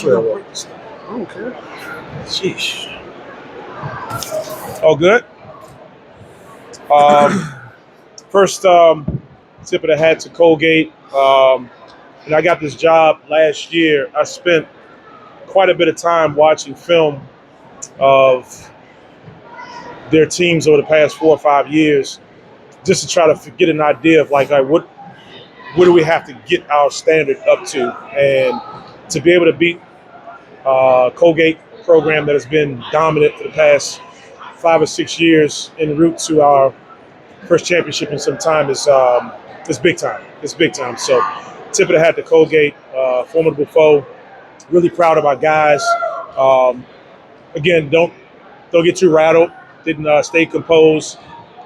I don't care. Sheesh. Oh, good. First, tip of the hat to Colgate. And I got this job last year. I spent quite a bit of time watching film of their teams over the past 4 or 5 years, just to try to get an idea of like, what do we have to get our standard up to, and to be able to beat Colgate program that has been dominant for the past 5 or 6 years en route to our first championship in some time is big time. It's big time. So, tip of the hat to Colgate, formidable foe. Really proud of our guys. Again, don't get too rattled. Didn't stay composed.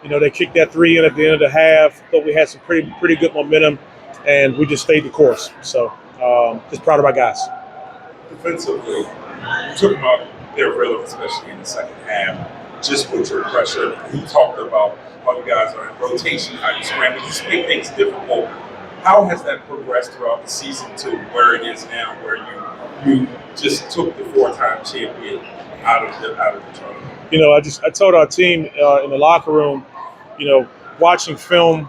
They kicked that three in at the end of the half. Thought we had some pretty good momentum, and we just stayed the course. So, just proud of our guys. Defensively, you took them out their rhythm, especially in the second half. Just with your pressure, you talked about how you guys are in rotation, how you scramble, you just make things difficult. How has that progressed throughout the season to where it is now, where you just took the 4-time champion out of the tournament? I told our team in the locker room, watching film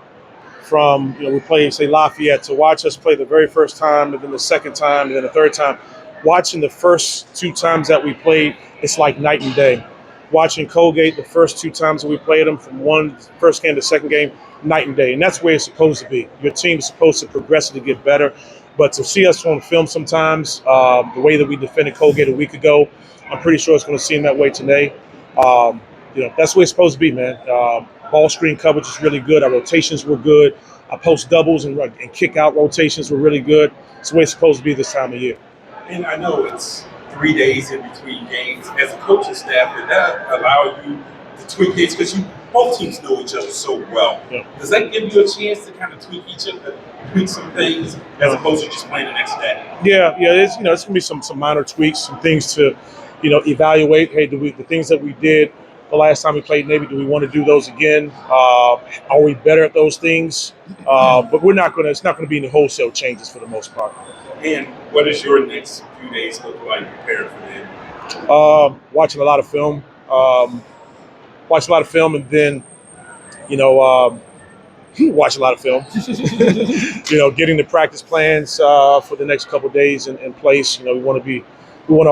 from, we played, say, Lafayette, to watch us play the very first time, and then the second time, and then the third time. Watching the first 2 times that we played, it's like night and day. Watching Colgate the first 2 times that we played them, from first game to second game, night and day. And that's the way it's supposed to be. Your team is supposed to progressively get better. But to see us on film sometimes, the way that we defended Colgate a week ago, I'm pretty sure it's going to seem that way today. That's the way it's supposed to be, man. Ball screen coverage is really good. Our rotations were good. Our post doubles and kick out rotations were really good. It's the way it's supposed to be this time of year. And I know it's 3 days in between games. As a coaching staff, did that allow you to tweak things? Because both teams know each other so well. Yeah. Does that give you a chance to kind of tweak some things as opposed to just playing the next day? Yeah. It's going to be some minor tweaks, some things to, evaluate. Hey, the things that we did the last time we played Navy, do we want to do those again? Are we better at those things? But it's not going to be any wholesale changes for the most part. And what does your next few days look like preparing for them? Watching a lot of film. And then, watch a lot of film. Getting the practice plans for the next couple of days in place. We want to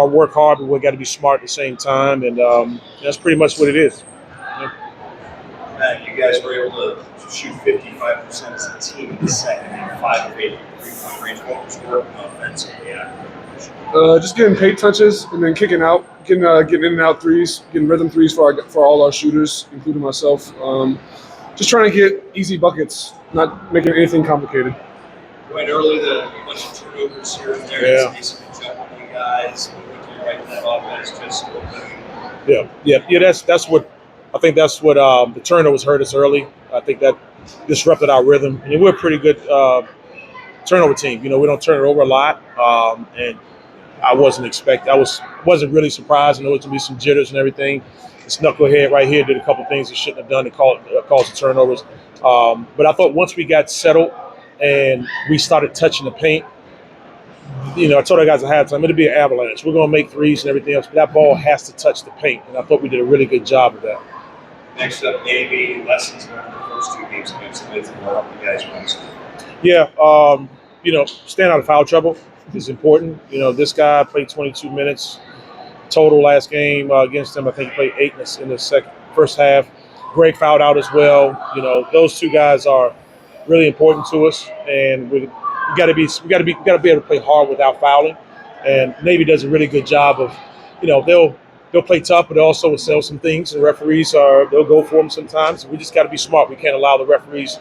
work hard, but we got to be smart at the same time, and that's pretty much what it is. Matt, you guys were able to shoot 55% as a team in the second and 5 of 8 3-point range. What was working offensively? Just getting paint touches and then kicking out, getting in and out threes, getting rhythm threes for all our shooters, including myself. Just trying to get easy buckets, not making anything complicated. Went early, a bunch of turnovers here and there. Yeah. It's basically jumping you guys. What do you write that offense just Yeah. That's what I think. That's what the turnovers hurt us early. I think that disrupted our rhythm. And we're a pretty good turnover team. We don't turn it over a lot, and I wasn't really surprised. I know it's gonna be some jitters and everything. This knucklehead right here did a couple things he shouldn't have done to cause the turnovers. But I thought once we got settled and we started touching the paint, I told our guys at halftime, it'll be an avalanche. We're going to make threes and everything else, but that ball has to touch the paint. And I thought we did a really good job of that. Next up, Navy, lessons learned the first 2 games against the Mids and what helped you guys win. Yeah, staying out of foul trouble is important. This guy played 22 minutes total last game against him. I think he played 8 in the first half. Greg fouled out as well. Those 2 guys are really important to us, and we got to be able to play hard without fouling. And Navy does a really good job of, they'll play tough, but also will sell some things. And referees they'll go for them sometimes. We just got to be smart. We can't allow the referees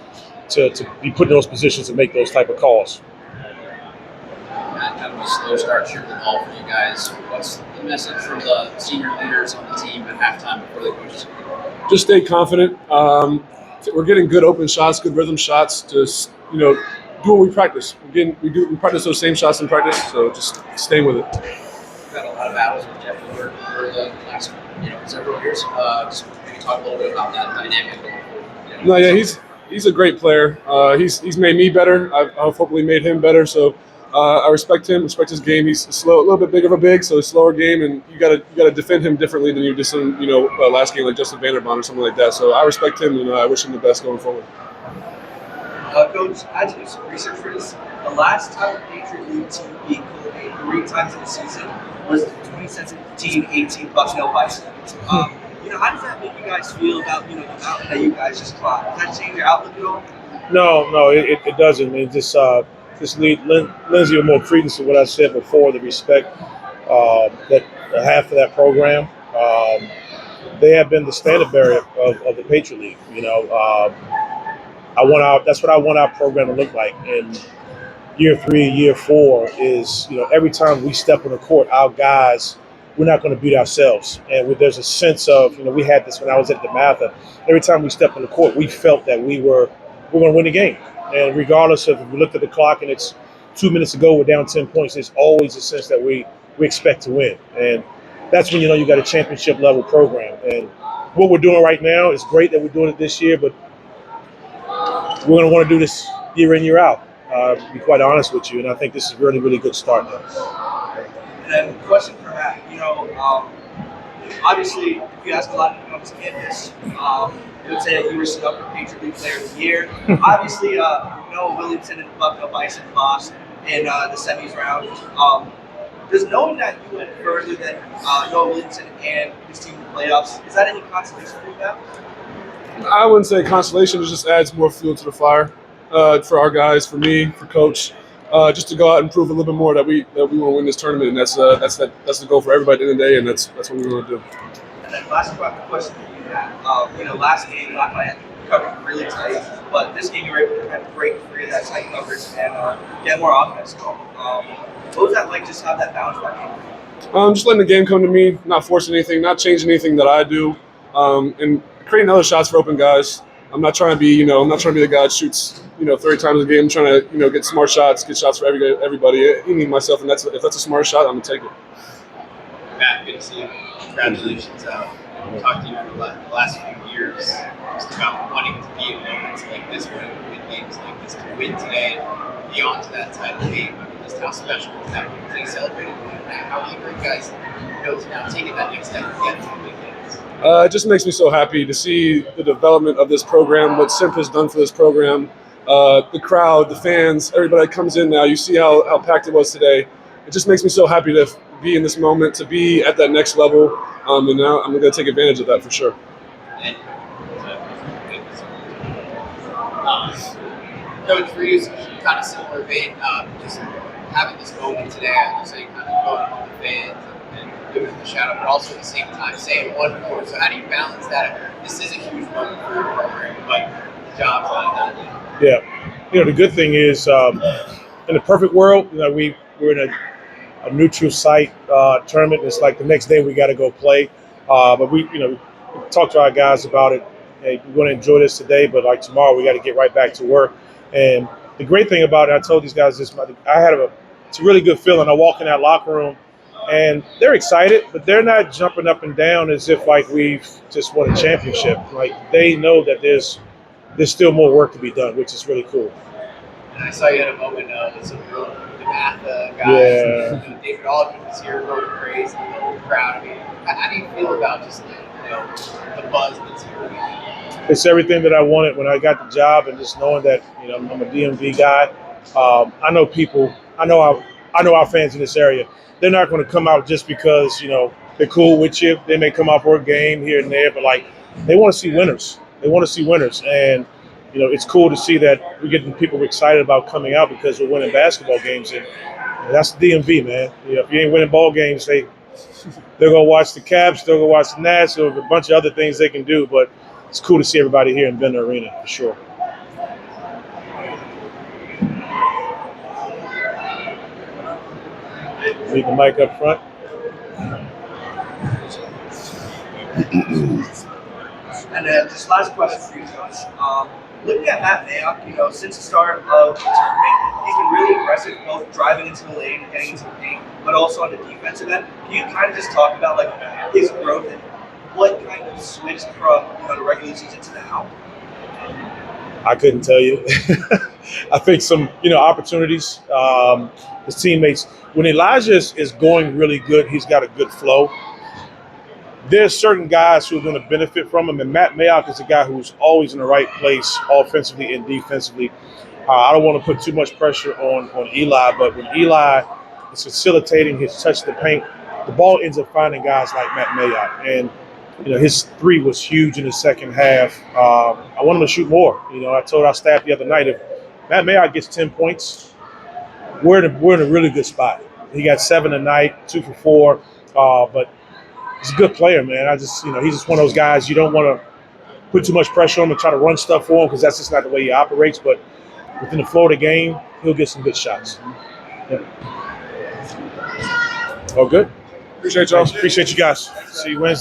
to be put in those positions and make those type of calls. Kind of a slow start shooting the ball for you guys. What's the message from the senior leaders on the team at halftime before the coaches? Just stay confident. We're getting good open shots, good rhythm shots. Just do what we practice. We practice those same shots in practice. So just staying with it. We've had a lot of battles with Jeff over the last several years. Just maybe talk a little bit about that dynamic going forward. No, yeah, he's a great player. He's made me better. I've hopefully made him better. So I respect him, respect his game. He's slow, a little bit bigger of a big, so a slower game, and you gotta defend him differently than you did some, last game like Justin Vanderbond or something like that. So I respect him, and I wish him the best going forward. Coach, I had to do some research for this. The last time the Patriot League team beat Colgate 3 times in the season was the 2017-18 Bucknell Bison. How does that make you guys feel about the mountain that you guys just climbed? Does that change your outlook at all? No, it doesn't. I mean, just lends you more credence to what I said before. The respect that I have for that program. They have been the standard bearer of the Patriot League. That's what I want our program to look like. And year 3, year 4 is, every time we step on the court, our guys, we're not going to beat ourselves. And there's a sense of, we had this when I was at DeMatha. Every time we stepped on the court, we felt that we're going to win the game. And regardless of if we looked at the clock and it's 2 minutes to go, we're down 10 points, there's always a sense that we expect to win. And that's when you got a championship level program. And what we're doing right now is great that we're doing it this year, but we're going to want to do this year in, year out, to be quite honest with you. And I think this is a really, really good start now. And then question for Matt, obviously, if you ask a lot of people on this campus, they would say that you were set up for Patriot League Player of the Year. Obviously, Noah Williamson and the Bucknell Bison lost in the semis round. Does knowing that you went further than Noah Williamson and his team in the playoffs, is that any consolation for you now? I wouldn't say consolation. It just adds more fuel to the fire for our guys, for me, for Coach, just to go out and prove a little bit more that we want to win this tournament, and that's the goal for everybody at the end of the day, and that's what we want to do. And then last question that you had, last game, I had covered really tight, but this game you were able to kind of break free of that tight coverage and get more offense going. What was that like? Just have that bounce back game? Just letting the game come to me, not forcing anything, not changing anything that I do, and creating other shots for open guys. I'm not trying to be, the guy that shoots, 30 times a game. I'm trying to, get smart shots, get shots for everybody, even myself. And if that's a smart shot, I'm gonna take it. Matt, good to see you. Congratulations. Talked to you for the last few years just about wanting to be in moments like this, wanting to win games like this, to win today, and beyond to that title game. I mean, just how special is that when they celebrated? How eager you guys, to now taking that next step and get to win games? It just makes me so happy to see the development of this program, what Simp has done for this program, the crowd, the fans, everybody that comes in now. You see how packed it was today. It just makes me so happy to be in this moment, to be at that next level, and now I'm going to take advantage of that for sure. And, Coach, for you, kind of similar vein, just having this moment today, so you kind of going on the fans and giving them the shout out, but also at the same time saying one more. So how do you balance that? This is a huge moment for your program, but the job's not done. Yeah. The good thing is, in the perfect world, we're in a neutral site tournament. It's like the next day we got to go play. But we talk to our guys about it. Hey, we're going to enjoy this today, but like tomorrow we got to get right back to work. And the great thing about it, I told these guys this, it's a really good feeling. I walk in that locker room and they're excited, but they're not jumping up and down as if like we've just won a championship. Like they know that there's still more work to be done, which is really cool. And I saw you had a moment with some real DeMatha guys. Yeah. David Aldridge was here, going crazy, the whole crowd. I mean, how do you feel about just the buzz that's here? It's everything that I wanted when I got the job, and just knowing that I'm a DMV guy. I know people. I know our fans in this area. They're not going to come out just because they're cool with you. They may come out for a game here and there, but like they want to see winners. They want to see winners, and it's cool to see that we're getting people excited about coming out because we're winning basketball games, and that's the DMV, man. If you ain't winning ball games, they're gonna watch the Cavs, they're gonna watch the Nats, or a bunch of other things they can do, but it's cool to see everybody here in Venter Arena for sure. Leave the mic up front. And then just last question for you, Coach. Looking at Matt Mayock, since the start of the tournament, he's been really aggressive, both driving into the lane, getting into the paint, but also on the defensive end. Can you kind of just talk about his growth and what kind of switched from the regular season to now? I couldn't tell you. I think some opportunities. His teammates. When Elijah is going really good, he's got a good flow. There's certain guys who are going to benefit from him, and Matt Mayock is a guy who's always in the right place offensively and defensively. I don't want to put too much pressure on Eli, but when Eli is facilitating his touch the paint, the ball ends up finding guys like Matt Mayock. And his three was huge in the second half. I want him to shoot more. I told our staff the other night, if Matt Mayock gets 10 points, we're in a really good spot. He got 7 tonight, 2 for 4, but he's a good player, man. He's just one of those guys you don't want to put too much pressure on him and try to run stuff for him because that's just not the way he operates. But within the flow of the game, he'll get some good shots. Yeah. Oh, good. Appreciate y'all. Appreciate you guys. See you Wednesday.